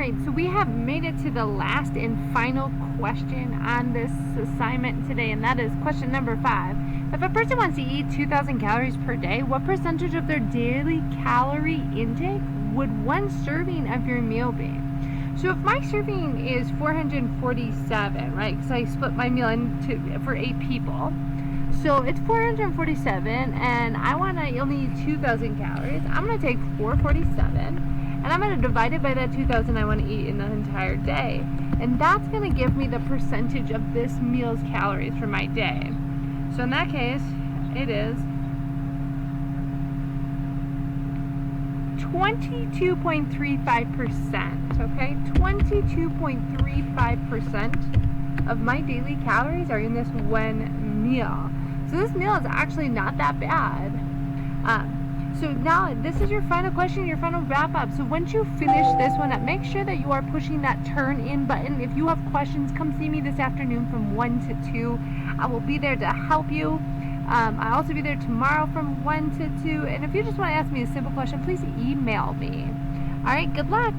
Alright, so we have made it to the last and final question on this assignment today, and that is question number 5. If a person wants to eat 2,000 calories per day, what percentage of their daily calorie intake would one serving of your meal be? So if my serving is 447, right, because I split my meal for 8 people, so it's 447, and I want to only eat 2,000 calories. I'm going to take 447. And I'm going to divide it by that 2,000 I want to eat in the entire day. And that's going to give me the percentage of this meal's calories for my day. So in that case, it is 22.35%. Okay? 22.35% of my daily calories are in this one meal. So this meal is actually not that bad. So now this is your final question, your final wrap up. So once you finish this one up, make sure that you are pushing that turn in button. If you have questions, come see me this afternoon from 1 to 2. I will be there to help you. I'll also be there tomorrow from 1 to 2. And if you just want to ask me a simple question, please email me. All right, good luck.